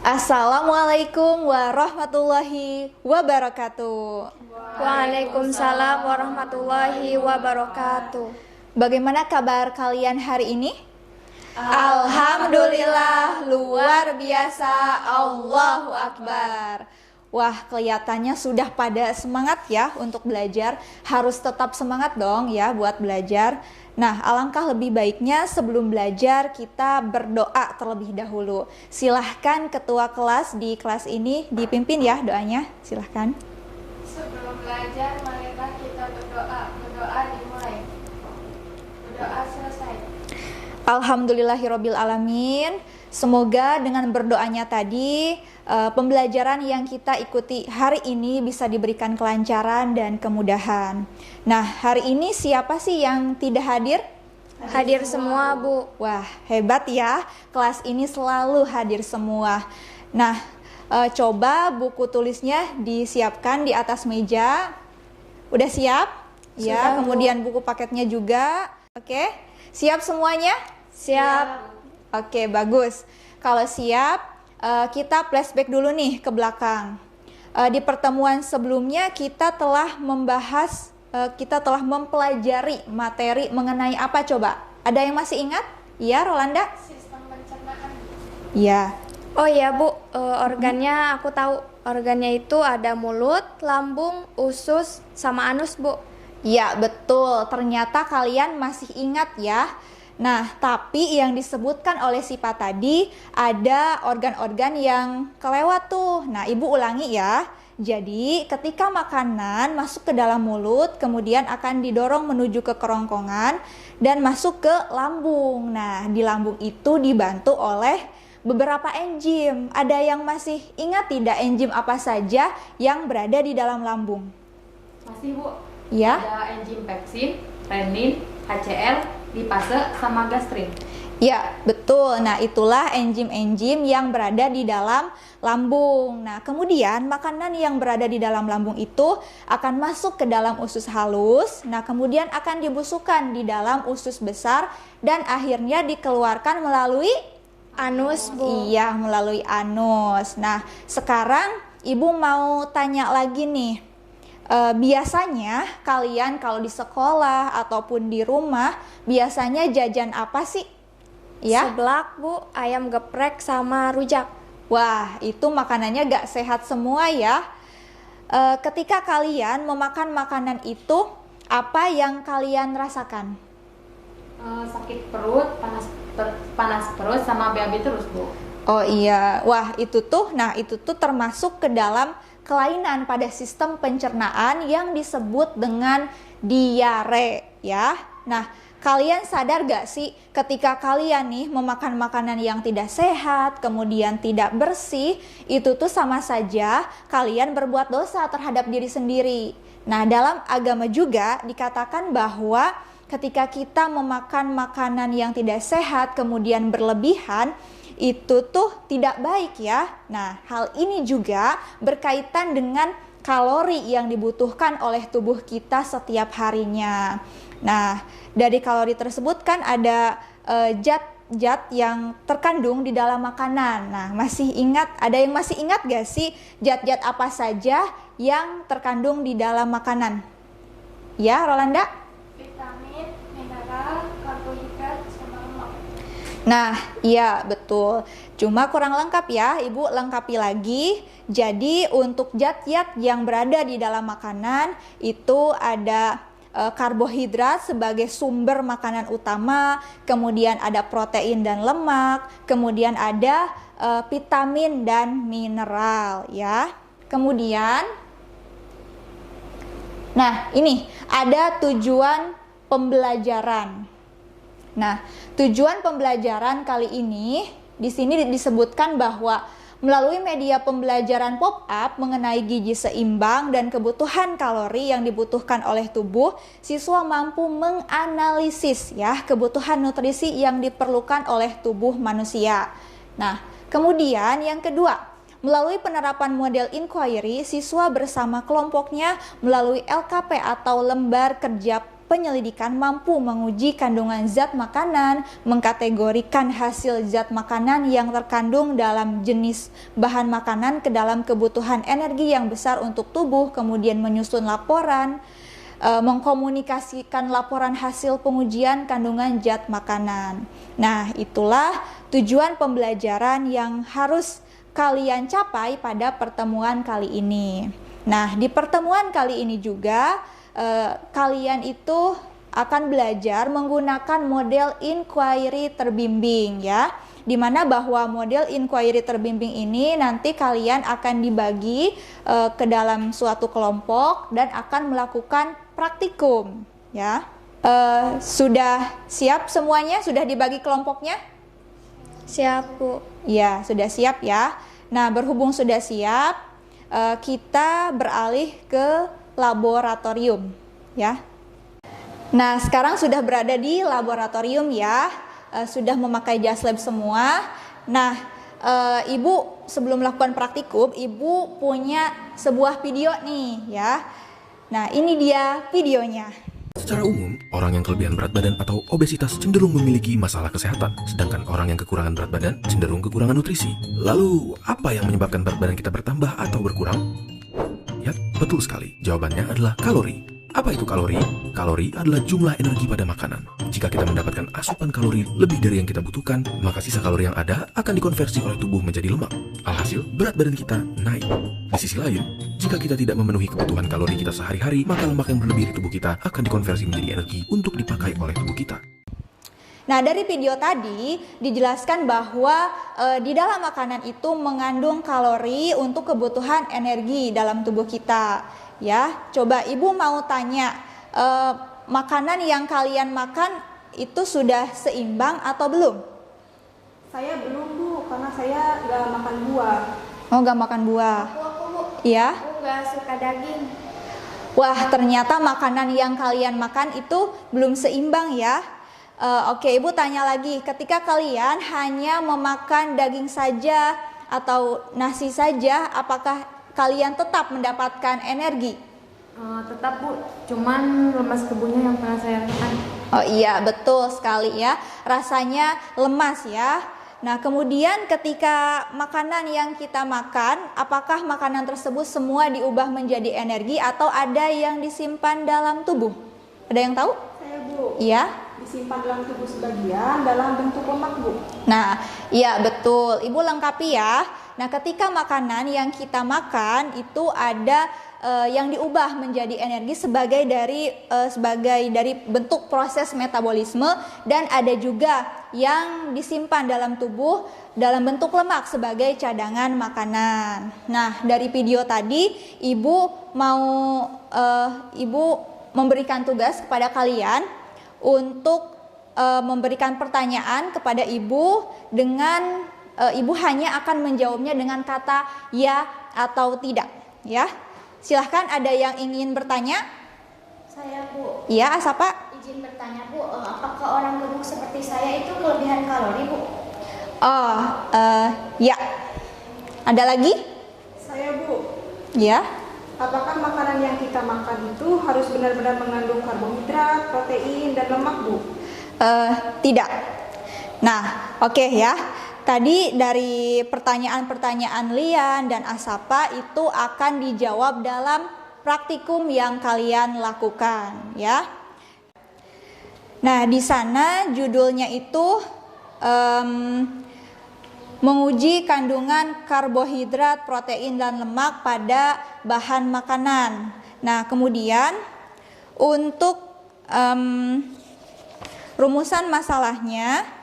Assalamualaikum warahmatullahi wabarakatuh. Waalaikumsalam warahmatullahi wabarakatuh. Bagaimana kabar kalian hari ini? Alhamdulillah, luar biasa, Allahu Akbar. Wah, kelihatannya sudah pada semangat ya untuk belajar. Harus tetap semangat dong ya buat belajar. Nah, alangkah lebih baiknya sebelum belajar kita berdoa terlebih dahulu. Silahkan ketua kelas di kelas ini dipimpin ya doanya. Silahkan. Sebelum belajar, marilah kita berdoa. Berdoa dimulai. Berdoa selesai. Alhamdulillahirabbil alamin. Semoga dengan berdoanya tadi pembelajaran yang kita ikuti hari ini bisa diberikan kelancaran dan kemudahan. Nah, hari ini siapa sih yang tidak hadir? Hadir semua, Bu. Wah, hebat ya. Kelas ini selalu hadir semua. Nah, coba buku tulisnya disiapkan di atas meja. Udah siap? Ya, Sudah, kemudian buku paketnya juga. Oke. Siap semuanya? Siap. Oke, bagus. Kalau siap, kita flashback dulu nih ke belakang. Di pertemuan sebelumnya kita telah membahas, kita telah mempelajari materi mengenai apa coba? Ada yang masih ingat? Iya, Rolanda? Sistem pencernaan. Iya. Oh iya, Bu. Organnya aku tahu. Organnya itu ada mulut, lambung, usus, sama anus, Bu. Iya, betul. Ternyata kalian masih ingat ya. Nah, tapi yang disebutkan oleh Sipa tadi ada organ-organ yang kelewat tuh. Nah, Ibu ulangi ya. Jadi, ketika makanan masuk ke dalam mulut, kemudian akan didorong menuju ke kerongkongan dan masuk ke lambung. Nah, di lambung itu dibantu oleh beberapa enzim. Ada yang masih ingat tidak enzim apa saja yang berada di dalam lambung? Masih, Bu. Ya. Ada enzim peksin, renin, HCl, lipase, sama gastrin. Ya, betul. Nah, itulah enzim-enzim yang berada di dalam lambung. Nah, kemudian makanan yang berada di dalam lambung itu akan masuk ke dalam usus halus. Nah, kemudian akan dibusukkan di dalam usus besar dan akhirnya dikeluarkan melalui Anus, Bu. Iya, melalui anus. Nah, sekarang Ibu mau tanya lagi nih. Biasanya kalian kalau di sekolah ataupun di rumah biasanya jajan apa sih? Ya? Seblak, Bu. Ayam geprek sama rujak. Wah, itu makanannya gak sehat semua ya. Ketika kalian memakan makanan itu, apa yang kalian rasakan? Sakit perut, panas perut, sama BAB terus, Bu. Oh iya, wah itu tuh termasuk ke dalam kelainan pada sistem pencernaan yang disebut dengan diare ya. Nah, kalian sadar gak sih ketika kalian nih memakan makanan yang tidak sehat, kemudian tidak bersih, itu tuh sama saja kalian berbuat dosa terhadap diri sendiri. Nah, dalam agama juga dikatakan bahwa ketika kita memakan makanan yang tidak sehat kemudian berlebihan, itu tuh tidak baik ya. Nah, hal ini juga berkaitan dengan kalori yang dibutuhkan oleh tubuh kita setiap harinya. Nah, dari kalori tersebut kan ada zat-zat yang terkandung di dalam makanan. Nah, ada yang masih ingat gak sih zat-zat apa saja yang terkandung di dalam makanan? Ya, Rolanda? Vitamin, mineral, karbohidrat, sama lemak. Nah, iya betul. Cuma kurang lengkap ya, Ibu lengkapi lagi. Jadi untuk zat-zat yang berada di dalam makanan itu ada karbohidrat sebagai sumber makanan utama, kemudian ada protein dan lemak, kemudian ada vitamin dan mineral ya. Kemudian, nah ini ada tujuan pembelajaran. Nah, tujuan pembelajaran kali ini di sini disebutkan bahwa melalui media pembelajaran pop-up mengenai gizi seimbang dan kebutuhan kalori yang dibutuhkan oleh tubuh, siswa mampu menganalisis ya kebutuhan nutrisi yang diperlukan oleh tubuh manusia. Nah, kemudian yang kedua, melalui penerapan model inquiry, siswa bersama kelompoknya melalui LKP atau lembar kerja penyelidikan mampu menguji kandungan zat makanan, mengkategorikan hasil zat makanan yang terkandung dalam jenis bahan makanan ke dalam kebutuhan energi yang besar untuk tubuh, kemudian menyusun laporan, mengkomunikasikan laporan hasil pengujian kandungan zat makanan. Nah, itulah tujuan pembelajaran yang harus kalian capai pada pertemuan kali ini. Nah, di pertemuan kali ini juga kalian itu akan belajar menggunakan model inquiry terbimbing ya. Di mana bahwa model inquiry terbimbing ini nanti kalian akan dibagi ke dalam suatu kelompok dan akan melakukan praktikum ya. Sudah siap semuanya? Sudah dibagi kelompoknya? Siap, Bu. Ya, sudah siap ya. Nah, berhubung sudah siap, kita beralih ke laboratorium ya. Nah, sekarang sudah berada di laboratorium ya, sudah memakai jas lab semua. Nah, Ibu sebelum melakukan praktikum, Ibu punya sebuah video nih ya. Nah, ini dia videonya. Secara umum, orang yang kelebihan berat badan atau obesitas cenderung memiliki masalah kesehatan, sedangkan orang yang kekurangan berat badan cenderung kekurangan nutrisi. Lalu, apa yang menyebabkan berat badan kita bertambah atau berkurang? Ya, betul sekali. Jawabannya adalah kalori. Apa itu kalori? Kalori adalah jumlah energi pada makanan. Jika kita mendapatkan asupan kalori lebih dari yang kita butuhkan, maka sisa kalori yang ada akan dikonversi oleh tubuh menjadi lemak. Alhasil, berat badan kita naik. Di sisi lain, jika kita tidak memenuhi kebutuhan kalori kita sehari-hari, maka lemak yang berlebih di tubuh kita akan dikonversi menjadi energi untuk dipakai oleh tubuh kita. Nah, dari video tadi dijelaskan bahwa di dalam makanan itu mengandung kalori untuk kebutuhan energi dalam tubuh kita. Ya, coba Ibu mau tanya, makanan yang kalian makan itu sudah seimbang atau belum? Saya belum, Bu, karena saya nggak makan buah. Oh, nggak makan buah. Aku, Bu. Iya. Aku nggak suka daging. Wah, ternyata makanan yang kalian makan itu belum seimbang ya. Oke, Ibu tanya lagi, ketika kalian hanya memakan daging saja atau nasi saja, apakah kalian tetap mendapatkan energi? Tetap, Bu, cuman lemas tubuhnya yang pernah saya makan. Oh iya, betul sekali ya, rasanya lemas ya. Nah, kemudian ketika makanan yang kita makan, apakah makanan tersebut semua diubah menjadi energi atau ada yang disimpan dalam tubuh? Ada yang tahu? Saya, Bu. Iya. Disimpan dalam tubuh sebagian dalam bentuk lemak, Bu. Nah, iya betul. Ibu lengkapi ya. Nah, ketika makanan yang kita makan itu ada yang diubah menjadi energi sebagai dari bentuk proses metabolisme, dan ada juga yang disimpan dalam tubuh dalam bentuk lemak sebagai cadangan makanan. Nah, dari video tadi Ibu memberikan tugas kepada kalian untuk memberikan pertanyaan kepada Ibu dengan Ibu hanya akan menjawabnya dengan kata ya atau tidak ya. Silahkan, ada yang ingin bertanya? Saya, Bu. Iya, Asapa? Izin bertanya, Bu, apakah orang gemuk seperti saya itu kelebihan kalori, Bu? Oh, ya. Ada lagi? Saya, Bu. Ya. Apakah makanan yang kita makan itu harus benar-benar mengandung karbohidrat, protein, dan lemak, Bu? Tidak. Nah, oke ya. Tadi dari pertanyaan-pertanyaan Lian dan Asapa itu akan dijawab dalam praktikum yang kalian lakukan ya. Nah, di sana judulnya itu menguji kandungan karbohidrat, protein, dan lemak pada bahan makanan. Nah, kemudian untuk rumusan masalahnya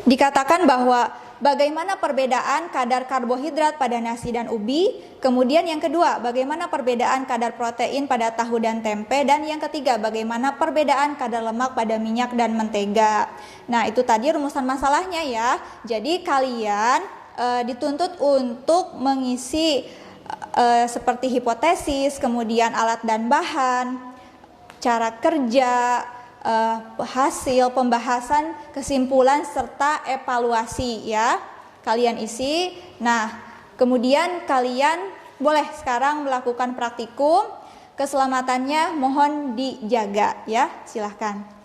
dikatakan bahwa bagaimana perbedaan kadar karbohidrat pada nasi dan ubi. Kemudian yang kedua, bagaimana perbedaan kadar protein pada tahu dan tempe. Dan yang ketiga, bagaimana perbedaan kadar lemak pada minyak dan mentega. Nah, itu tadi rumusan masalahnya ya. Jadi kalian dituntut untuk mengisi seperti hipotesis, kemudian alat dan bahan, cara kerja, hasil pembahasan, kesimpulan, serta evaluasi ya. Kalian isi. Nah, kemudian kalian boleh sekarang melakukan praktikum. keselamatannya mohon dijaga ya. Silahkan.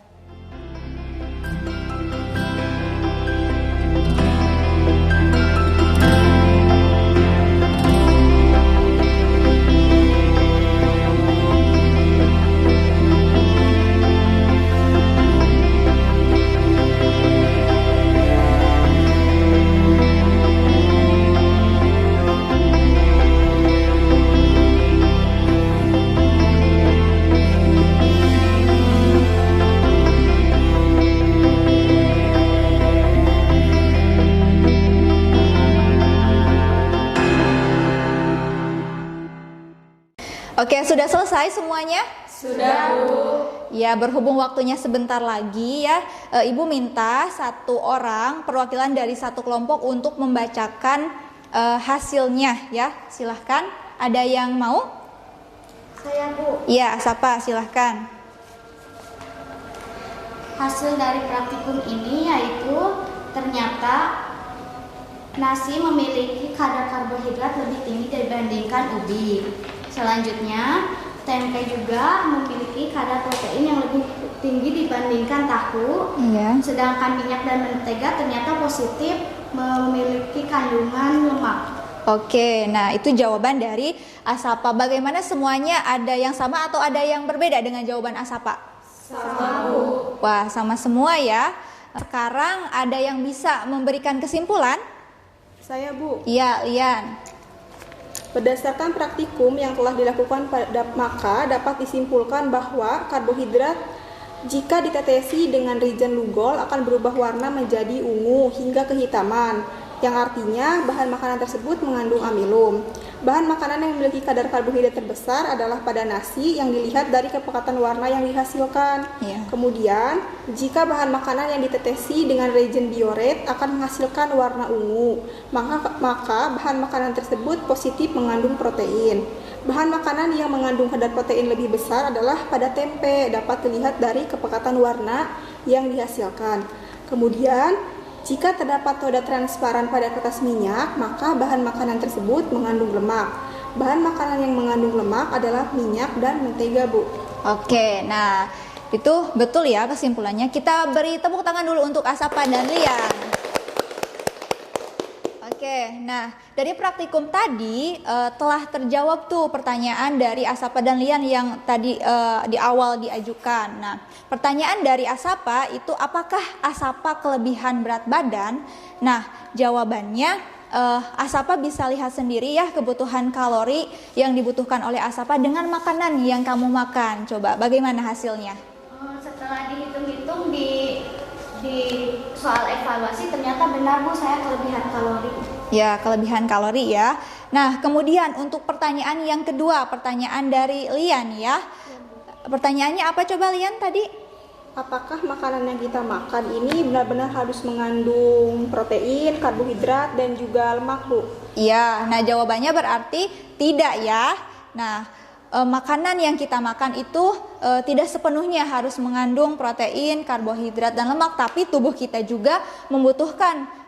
Oke, sudah selesai semuanya? Sudah, Bu. Ya, berhubung waktunya sebentar lagi ya, Ibu minta satu orang perwakilan dari satu kelompok untuk membacakan hasilnya ya. Silahkan, ada yang mau? Saya, Bu. Ya, siapa? Silahkan. Hasil dari praktikum ini yaitu ternyata nasi memiliki kadar karbohidrat lebih tinggi dibandingkan ubi. Selanjutnya, tempe juga memiliki kadar protein yang lebih tinggi dibandingkan tahu. Iya. Sedangkan minyak dan mentega ternyata positif memiliki kandungan lemak. Oke, nah itu jawaban dari Asapa. Bagaimana, semuanya ada yang sama atau ada yang berbeda dengan jawaban Asapa? Sama, Bu. Wah, sama semua ya. Sekarang ada yang bisa memberikan kesimpulan? Saya, Bu. Iya, Lian. Berdasarkan praktikum yang telah dilakukan maka dapat disimpulkan bahwa karbohidrat jika ditetesi dengan reagen Lugol akan berubah warna menjadi ungu hingga kehitaman, yang artinya bahan makanan tersebut mengandung amilum. Bahan makanan yang memiliki kadar karbohidrat terbesar adalah pada nasi yang dilihat dari kepekatan warna yang dihasilkan. Iya. Kemudian, jika bahan makanan yang ditetesi dengan reagen Biuret akan menghasilkan warna ungu, maka bahan makanan tersebut positif mengandung protein. Bahan makanan yang mengandung kadar protein lebih besar adalah pada tempe, dapat dilihat dari kepekatan warna yang dihasilkan. Kemudian, jika terdapat noda transparan pada kertas minyak, maka bahan makanan tersebut mengandung lemak. Bahan makanan yang mengandung lemak adalah minyak dan mentega, Bu. Oke, nah itu betul ya kesimpulannya. Kita beri tepuk tangan dulu untuk Asapa dan Lian. Oke, nah dari praktikum tadi telah terjawab tuh pertanyaan dari Asapa dan Lian yang tadi di awal diajukan. Nah, pertanyaan dari Asapa itu, apakah Asapa kelebihan berat badan? Nah, jawabannya Asapa bisa lihat sendiri ya kebutuhan kalori yang dibutuhkan oleh Asapa dengan makanan yang kamu makan. Coba bagaimana hasilnya? Setelah dihitung-hitung di soal evaluasi ternyata benar, Bu, saya kelebihan kalori. Ya, kelebihan kalori ya. Nah, kemudian untuk pertanyaan yang kedua, pertanyaan dari Lian ya. Pertanyaannya apa coba Lian tadi? Apakah makanan yang kita makan ini benar-benar harus mengandung protein, karbohidrat, dan juga lemak, Bu? Iya, nah jawabannya berarti tidak ya. Nah, makanan yang kita makan itu tidak sepenuhnya harus mengandung protein, karbohidrat, dan lemak, tapi tubuh kita juga membutuhkan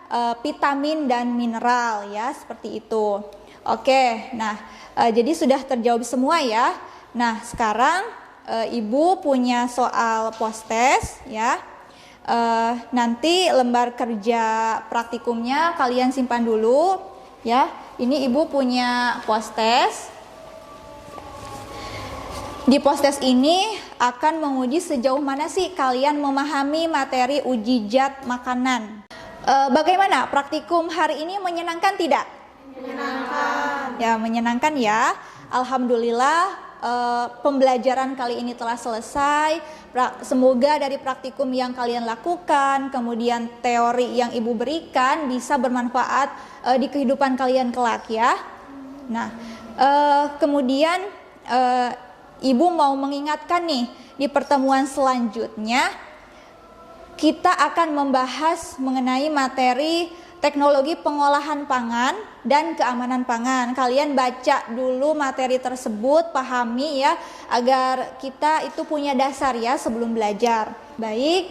vitamin dan mineral ya, seperti itu. Oke, nah jadi sudah terjawab semua ya. Nah, sekarang Ibu punya soal post-test ya. Nanti lembar kerja praktikumnya kalian simpan dulu ya. Ini Ibu punya post-test. Di post-test ini akan menguji sejauh mana sih kalian memahami materi uji zat makanan. Bagaimana praktikum hari ini, menyenangkan tidak? Menyenangkan. Ya, menyenangkan ya. Alhamdulillah pembelajaran kali ini telah selesai. Semoga dari praktikum yang kalian lakukan, kemudian teori yang Ibu berikan bisa bermanfaat di kehidupan kalian kelak ya. Nah, kemudian Ibu mau mengingatkan nih, di pertemuan selanjutnya kita akan membahas mengenai materi teknologi pengolahan pangan dan keamanan pangan. Kalian baca dulu materi tersebut, pahami ya, agar kita itu punya dasar ya sebelum belajar. Baik,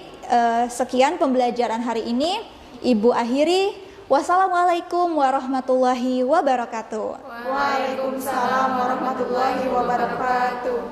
sekian pembelajaran hari ini. Ibu akhiri. Wassalamualaikum warahmatullahi wabarakatuh. Waalaikumsalam warahmatullahi wabarakatuh.